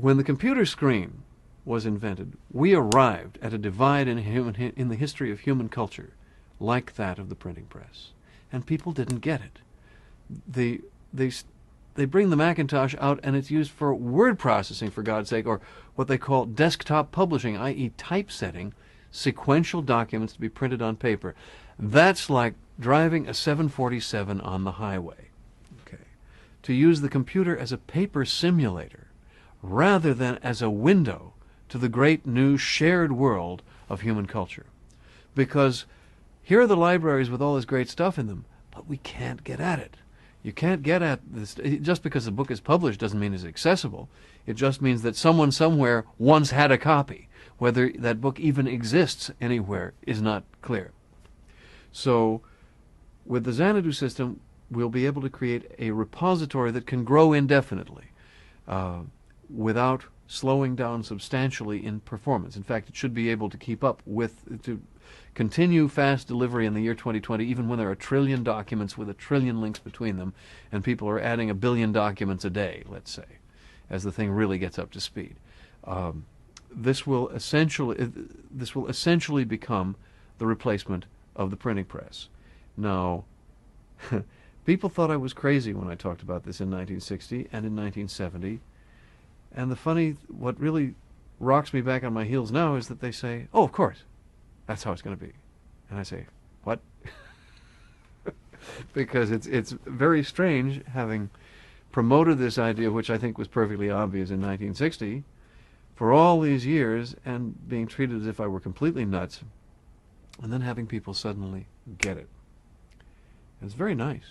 When the computer screen was invented, we arrived at a divide in the history of human culture like that of the printing press. And people didn't get it. They bring the Macintosh out and it's used for word processing, for God's sake, or what they call desktop publishing, i.e. typesetting sequential documents to be printed on paper. That's like driving a 747 on the highway. Okay. To use the computer as a paper simulator rather than as a window to the great new shared world of human culture. Because here are the libraries with all this great stuff in them, but we can't get at it. You can't get at this. Just because a book is published doesn't mean it's accessible. It just means that someone somewhere once had a copy. Whether that book even exists anywhere is not clear. So with the Xanadu system, we'll be able to create a repository that can grow indefinitely without slowing down substantially in performance. In fact, it should be able to keep up with, to continue fast delivery in the year 2020, even when there are 1 trillion documents with 1 trillion links between them, and people are adding 1 billion documents a day, let's say, as the thing really gets up to speed. This will essentially become the replacement of the printing press. Now, people thought I was crazy when I talked about this in 1960 and in 1970. And what really rocks me back on my heels now is that they say, oh, of course, that's how it's going to be. And I say, what? Because it's very strange, having promoted this idea, which I think was perfectly obvious in 1960, for all these years, and being treated as if I were completely nuts, and then having people suddenly get it. It's very nice.